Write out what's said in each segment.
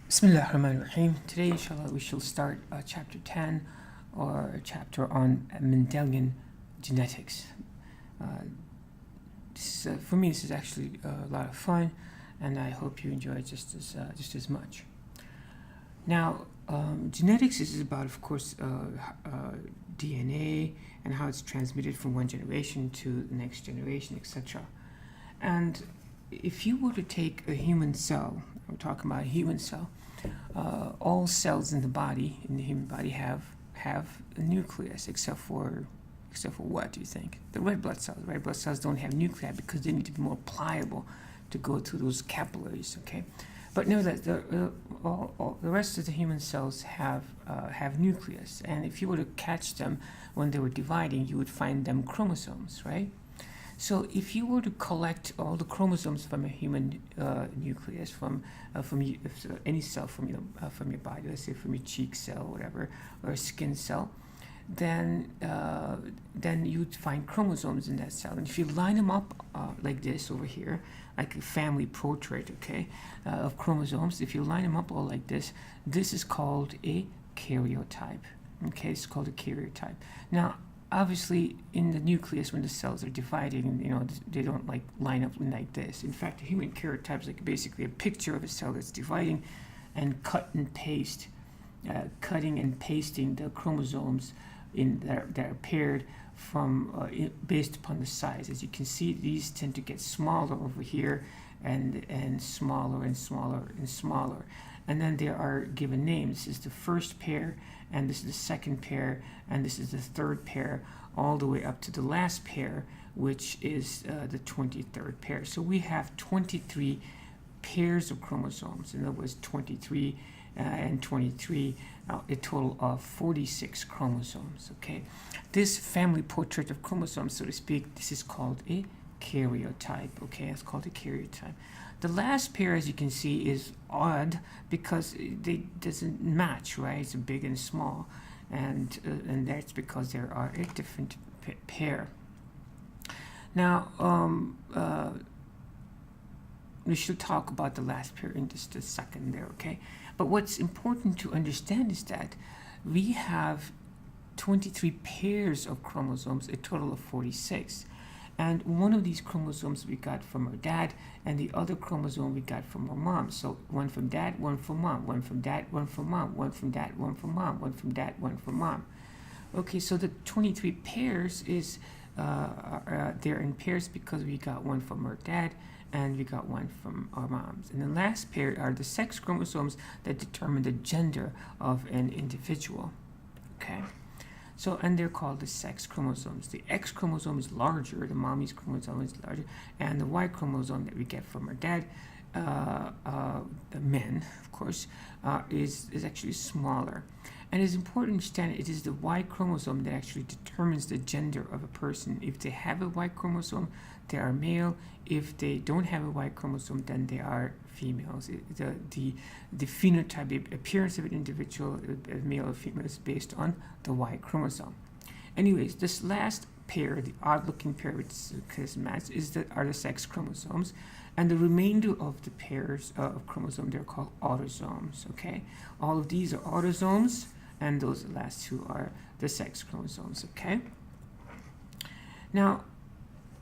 Bismillahirrahmanirrahim. Today, inshallah, we shall start chapter 10, or a chapter on Mendelian genetics. For me, this is actually a lot of fun, and I hope you enjoy it just as much. Now, genetics is about, of course, DNA and how it's transmitted from one generation to the next generation, etc. And if you were to take a human cell, we're talking about a human cell, all cells in the human body have a nucleus, except for what do you think? The red blood cells. Red blood cells don't have nuclei because they need to be more pliable to go through those capillaries, okay? But nevertheless, the rest of the human cells have nucleus, and if you were to catch them when they were dividing, you would find them chromosomes, right? So if you were to collect all the chromosomes from a human nucleus, from any cell from your body, let's say from your cheek cell, or whatever, or a skin cell, then you'd find chromosomes in that cell. And if you line them up like this over here, like a family portrait, okay, of chromosomes, if you line them up all like this, this is called a karyotype. Okay, it's called a karyotype. Now, obviously, in the nucleus, when the cells are dividing, they don't like line up like this. In fact, a human karyotype is like basically a picture of a cell that's dividing, and cutting and pasting the chromosomes that are paired from based upon the size. As you can see, these tend to get smaller over here, and smaller and smaller and smaller. And then there are given names. This is the first pair, and this is the second pair, and this is the third pair, all the way up to the last pair, which is the 23rd pair. So we have 23 pairs of chromosomes. In other words, 23 and 23, a total of 46 chromosomes. Okay, this family portrait of chromosomes, so to speak, this is called a karyotype. Okay, it's called a karyotype. The last pair, as you can see, is odd because they doesn't match, right? It's big and small, and that's because there are a different pair. Now, we should talk about the last pair in just a second there, okay? But what's important to understand is that we have 23 pairs of chromosomes, a total of 46. And one of these chromosomes we got from our dad, and the other chromosome we got from our mom. So one from dad, one from mom, one from dad, one from mom, one from dad, one from mom, one from dad, one from mom. Okay, so the 23 pairs is they're in pairs because we got one from our dad and we got one from our moms. And the last pair are the sex chromosomes that determine the gender of an individual. Okay. So, and they're called the sex chromosomes. The X chromosome is larger, the mommy's chromosome is larger, and the Y chromosome that we get from our dad, the men, of course, is actually smaller. And it's important to understand it is the Y chromosome that actually determines the gender of a person. If they have a Y chromosome, they are male. If they don't have a Y chromosome, then they are females. The phenotype, the appearance of an individual, male or female, is based on the Y chromosome. Anyways, this last pair, the odd-looking pair which is matched, are the sex chromosomes, and the remainder of the pairs of chromosomes, they're called autosomes. Okay, all of these are autosomes, and those last two are the sex chromosomes. Okay. Now,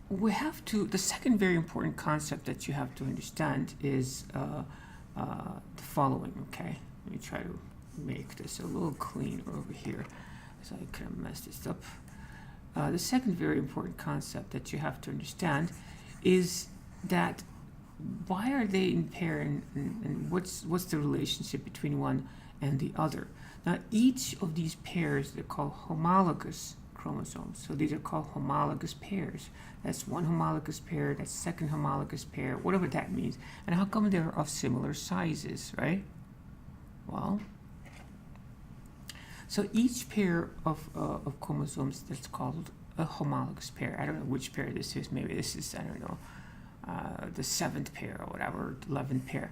the second very important concept that you have to understand is the following, okay? Let me try to make this a little cleaner over here, so I kind of messed this up. The second very important concept that you have to understand is that why are they in pair, and what's the relationship between one and the other? Now, each of these pairs, they're called homologous chromosomes. So these are called homologous pairs. That's one homologous pair, that's second homologous pair, whatever that means. And how come they're of similar sizes, right? Well, so each pair of chromosomes, that's called a homologous pair. I don't know which pair this is. Maybe this is, I don't know, the 7th pair or whatever, 11th pair.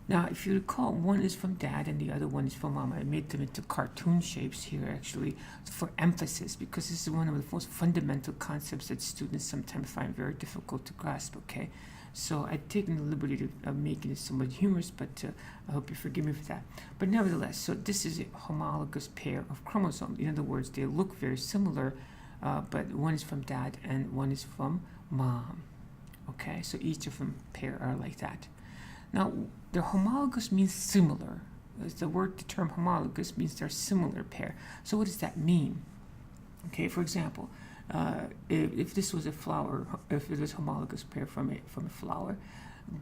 Now, if you recall, one is from dad and the other one is from mom. I made them into cartoon shapes here, actually, for emphasis, because this is one of the most fundamental concepts that students sometimes find very difficult to grasp, okay? So I've taken the liberty of making it somewhat humorous, but I hope you forgive me for that. But nevertheless, so this is a homologous pair of chromosomes. In other words, they look very similar, but one is from dad and one is from mom. Okay, so each of them pair are like that. Now, the homologous means similar. The term homologous means they're similar pair. So what does that mean? Okay, for example, if this was a flower, if it was homologous pair from a flower,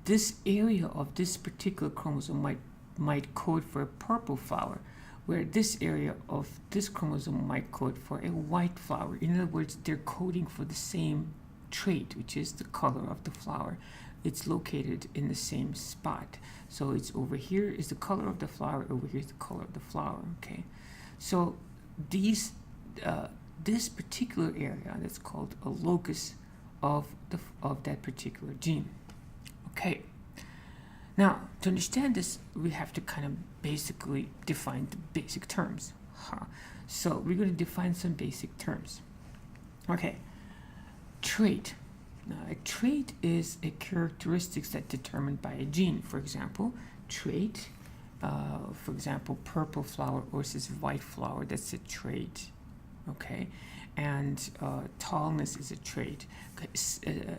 this area of this particular chromosome might code for a purple flower, where this area of this chromosome might code for a white flower. In other words, they're coding for the same trait, which is the color of the flower. It's located in the same spot. So it's over here is the color of the flower, over here is the color of the flower. Okay, so this particular area, that's called a locus of that particular gene. Okay, now to understand this, we have to kind of basically define the basic terms. So we're going to define some basic terms. Okay, trait. Now, a trait is a characteristic that's determined by a gene. For example, trait, for example, purple flower versus white flower, that's a trait. Okay, and tallness is a trait.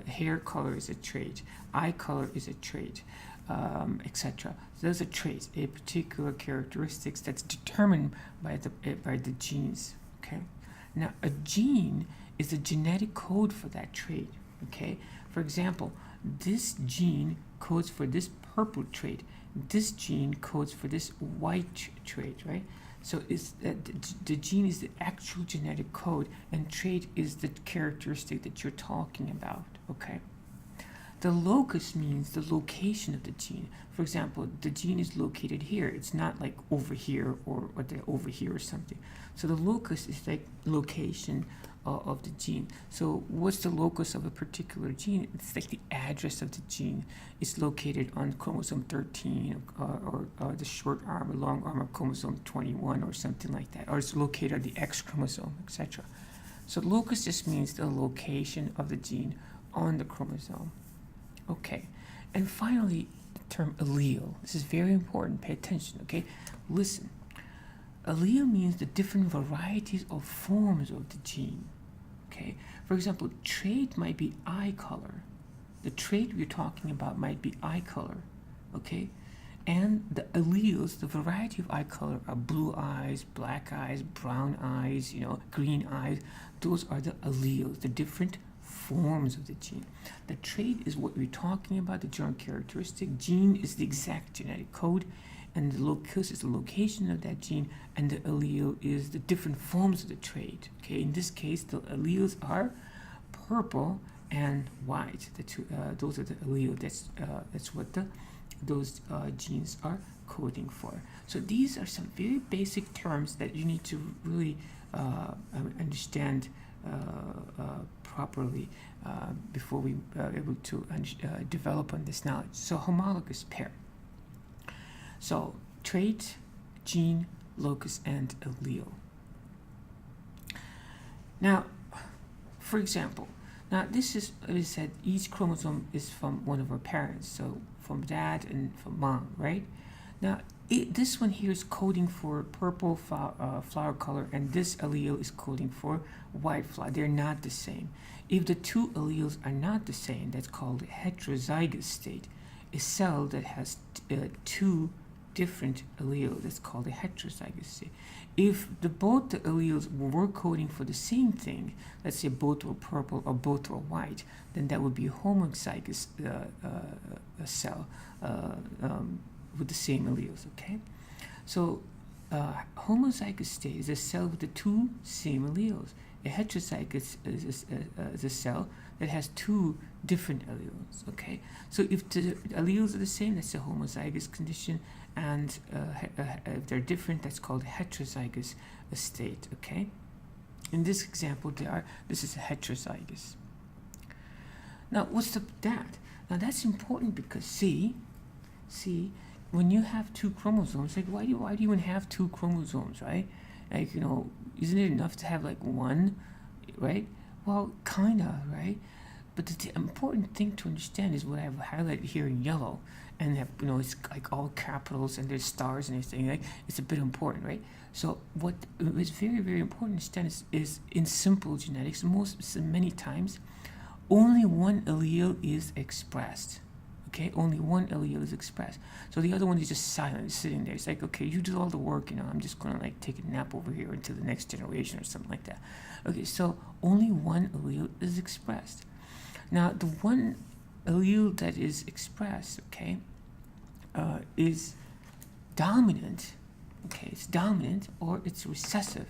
Hair color is a trait. Eye color is a trait, etc. So those are traits, a particular characteristics that's determined by the genes. Okay, now a gene is a genetic code for that trait. Okay, for example, this gene codes for this purple trait. This gene codes for this white trait, right? So the gene is the actual genetic code, and trait is the characteristic that you're talking about. Okay. The locus means the location of the gene. For example, the gene is located here. It's not like over here or over here or something. So the locus is like location of the gene. So what's the locus of a particular gene? It's like the address of the gene. It's located on chromosome 13 or the short arm or long arm of chromosome 21 or something like that. Or it's located on the X chromosome, etc. So locus just means the location of the gene on the chromosome. Okay, and finally, the term allele. This is very important. Pay attention, okay? Listen. Allele means the different varieties of forms of the gene. Okay, for example, trait might be eye color. The trait we're talking about might be eye color. Okay, and the alleles, the variety of eye color, are blue eyes, black eyes, brown eyes, green eyes. Those are the alleles, the different forms of the gene. The trait is what we're talking about, the general characteristic. Gene is the exact genetic code, and the locus is the location of that gene, and the allele is the different forms of the trait. Okay, in this case, the alleles are purple and white. The two, those are the alleles. That's what those genes are coding for. So these are some very basic terms that you need to really understand properly before we are able to develop on this knowledge. So homologous pair. So trait, gene, locus, and allele. Now, for example, now this is, as I said, each chromosome is from one of our parents, so from dad and from mom, right? Now, this one here is coding for purple flower color, and this allele is coding for white flower. They're not the same. If the two alleles are not the same, that's called a heterozygous state. A cell that has two different alleles, that's called a heterozygous state. If both the alleles were coding for the same thing, let's say both were purple or both were white, then that would be a homozygous cell with the same alleles, okay? So homozygous state is a cell with the two same alleles. A heterozygous is a cell that has two different alleles, okay? So if the alleles are the same, that's a homozygous condition, and if they're different, that's called a heterozygous state, okay? In this example, this is a heterozygous. Now, what's that? Now, that's important because, see, when you have two chromosomes, like why do you even have two chromosomes, right? Like, isn't it enough to have like one, right? Well, kinda, right? But the important thing to understand is what I've highlighted here in yellow, and have, it's like all capitals and there's stars and everything. Right? It's a bit important, right? So what is very, very important to understand is in simple genetics, many times, only one allele is expressed. Okay, only one allele is expressed. So the other one is just silent, sitting there. It's like, okay, you do all the work, I'm just gonna like take a nap over here until the next generation or something like that. Okay, so only one allele is expressed. Now, the one allele that is expressed, okay, is dominant. Okay, it's dominant or it's recessive.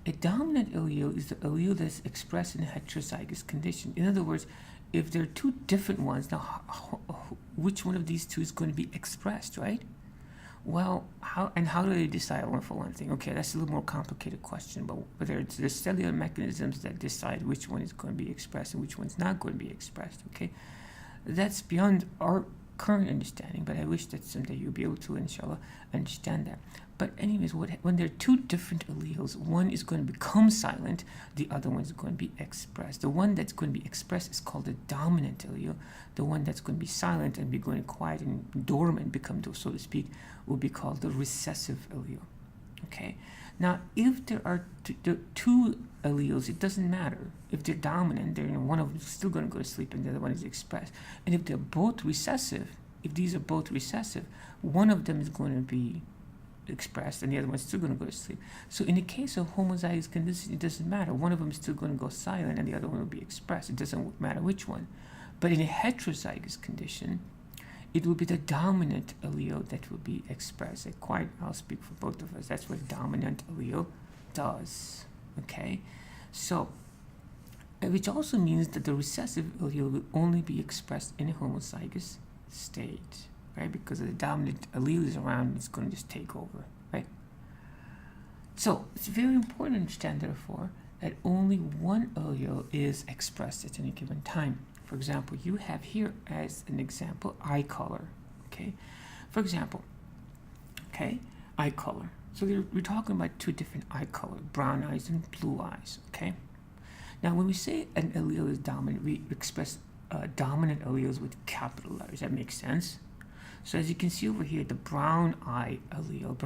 A dominant allele is the allele that's expressed in a heterozygous condition. In other words, if there are two different ones, now which one of these two is going to be expressed, right? Well, how do they decide one for one thing? Okay, that's a little more complicated question, but there's cellular mechanisms that decide which one is going to be expressed and which one's not going to be expressed, okay? That's beyond our current understanding, but I wish that someday you'll be able to, inshallah, understand that. But anyways, when there are two different alleles, one is going to become silent, the other one is going to be expressed. The one that's going to be expressed is called the dominant allele. The one that's going to be silent and be going quiet and dormant, become, so to speak, will be called the recessive allele. Okay. Now, if there are two alleles, it doesn't matter. If they're dominant, one of them is still going to go to sleep and the other one is expressed. And if they're both recessive, if these are both recessive, one of them is going to be expressed and the other one's still going to go to sleep. So in the case of homozygous condition, it doesn't matter. One of them is still going to go silent and the other one will be expressed. It doesn't matter which one. But in a heterozygous condition, it will be the dominant allele that will be expressed. I'll speak for both of us. That's what dominant allele does. Okay? So, which also means that the recessive allele will only be expressed in a homozygous state, right? Because the dominant allele is around, it's going to just take over, right? So, it's very important to understand, therefore, that only one allele is expressed at any given time. For example, you have here as an example eye color, okay? For example, okay, eye color. So we're talking about two different eye colors, brown eyes and blue eyes, okay? Now, when we say an allele is dominant, we express dominant alleles with capital letters. That makes sense. So as you can see over here, the brown eye allele,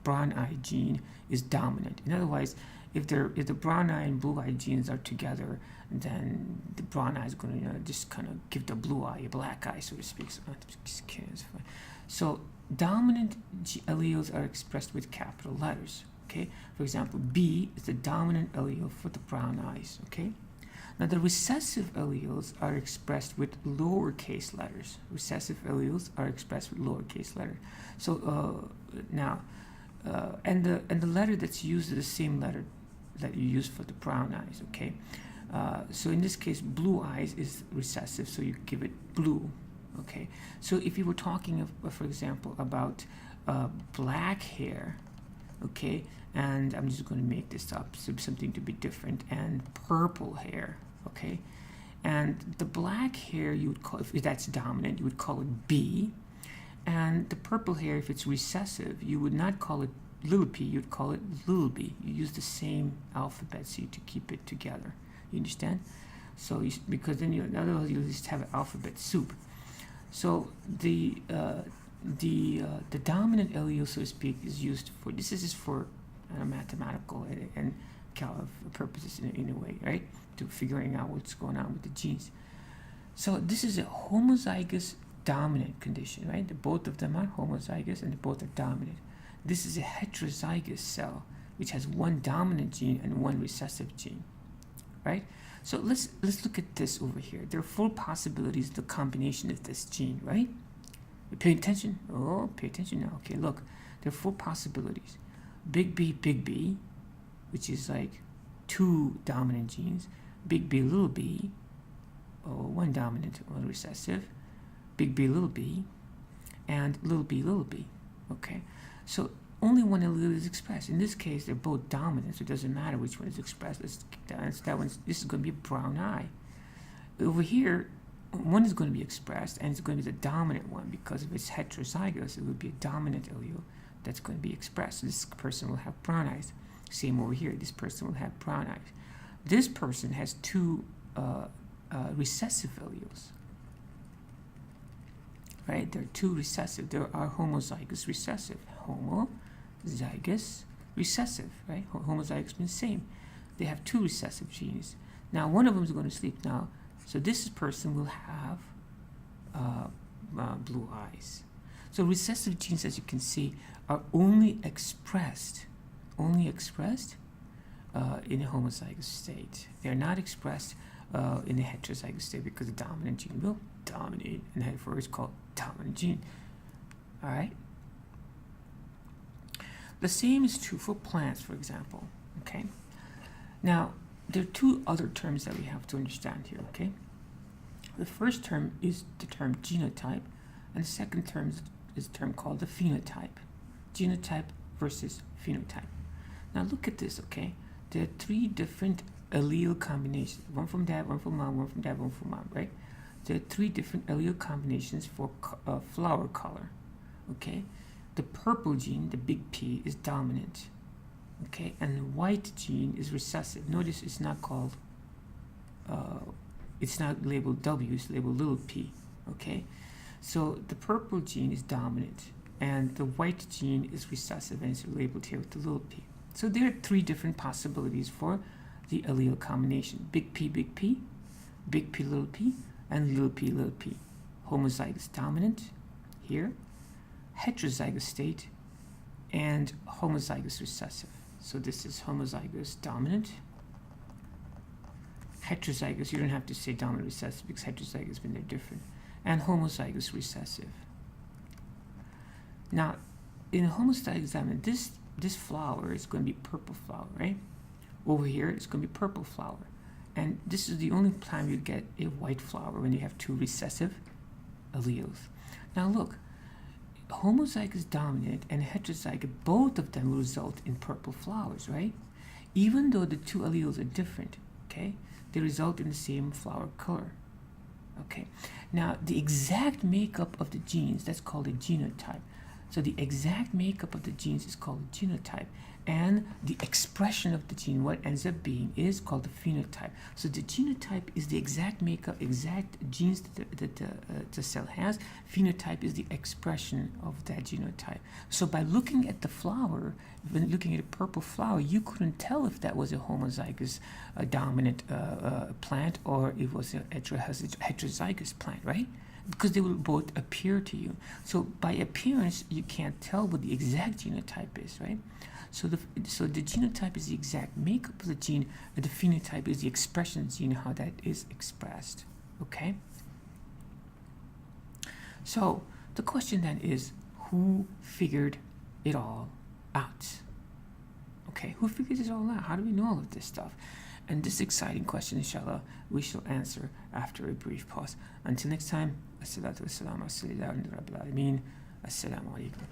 brown eye gene is dominant. In other words, if the brown eye and blue eye genes are together, then the brown eye is going to just kind of give the blue eye a black eye, so to speak. So dominant alleles are expressed with capital letters. Okay, for example, B is the dominant allele for the brown eyes. Okay, now the recessive alleles are expressed with lowercase letters. Recessive alleles are expressed with lowercase letters. So and the letter that's used is the same letter that you use for the brown eyes. Okay, so in this case, blue eyes is recessive, so you give it blue. Okay, so if you were talking, for example, about black hair, okay, and I'm just going to make this up, so something to be different, and purple hair, okay, and the black hair, you would call, if that's dominant, you would call it B, and the purple hair, if it's recessive, you would not call it little p, you'd call it little b. You use the same alphabet C to keep it together. You understand? So because then otherwise you just have an alphabet soup. So the dominant allele, so to speak, is used for, this is just for mathematical and purposes in a way, right? To figuring out what's going on with the genes. So this is a homozygous dominant condition, right? Both of them are homozygous and both are dominant. This is a heterozygous cell, which has one dominant gene and one recessive gene, right? So let's look at this over here. There are 4 possibilities of the combination of this gene, right? Pay attention. Oh, pay attention now. Okay, look. There are 4 possibilities. Big B, which is like 2 dominant genes. Big B, little b, 1 dominant, 1 recessive. Big B, little b, and little b. Okay, so only one allele is expressed. In this case, they're both dominant, so it doesn't matter which one is expressed. This is going to be a brown eye. Over here, one is going to be expressed, and it's going to be the dominant one, because if it's heterozygous, it would be a dominant allele that's going to be expressed. So this person will have brown eyes. Same over here, this person will have brown eyes. This person has 2 recessive alleles. Right? There are two recessive. There are homozygous recessive. Homozygous recessive. Right? Homozygous means same. They have two recessive genes. Now, one of them is going to sleep now. So this person will have blue eyes. So recessive genes, as you can see, are only expressed in a homozygous state. They're not expressed in a heterozygous state because the dominant gene will dominate, and therefore it's called dominant gene. All right. The same is true for plants, for example. Okay. Now, there are two other terms that we have to understand here. Okay. The first term is the term genotype, and the second term is a term called the phenotype. Genotype versus phenotype. Now look at this. Okay. There are three different allele combinations. One from dad, one from mom, one from dad, one from mom, right? There are three different allele combinations for flower color, okay? The purple gene, the big P, is dominant, okay? And the white gene is recessive. Notice it's not called, it's not labeled W, it's labeled little p, okay? So the purple gene is dominant, and the white gene is recessive, and it's labeled here with the little p. So there are three different possibilities for the allele combination. Big P, big P, big P, and little p. Homozygous dominant here, heterozygous state, and homozygous recessive. So this is homozygous dominant, heterozygous, you don't have to say dominant recessive because heterozygous mean they're different, and homozygous recessive. Now, in homozygous dominant, this flower is going to be purple flower, right? Over here, it's going to be purple flower. And this is the only time you get a white flower when you have two recessive alleles. Now look, homozygous dominant and heterozygous, both of them will result in purple flowers, right? Even though the two alleles are different, okay? They result in the same flower color, okay? Now, the exact makeup of the genes, that's called a genotype. So the exact makeup of the genes is called a genotype, and the expression of the gene, what ends up being, is called the phenotype. So the genotype is the exact makeup, exact genes that the cell has. Phenotype is the expression of that genotype. So by looking at the flower, when looking at a purple flower, you couldn't tell if that was a homozygous dominant plant or it was a heterozygous plant, right? Because they will both appear to you. So by appearance, you can't tell what the exact genotype is, right? So the genotype is the exact makeup of the gene, and the phenotype is the expression of the gene, how that is expressed, okay? So the question then is, who figured it all out? Okay, who figured it all out? How do we know all of this stuff? And this exciting question, inshallah, we shall answer after a brief pause. Until next time, as-salatu was-salamu ala rasulillah rabbil alamin. Assalamu alaikum.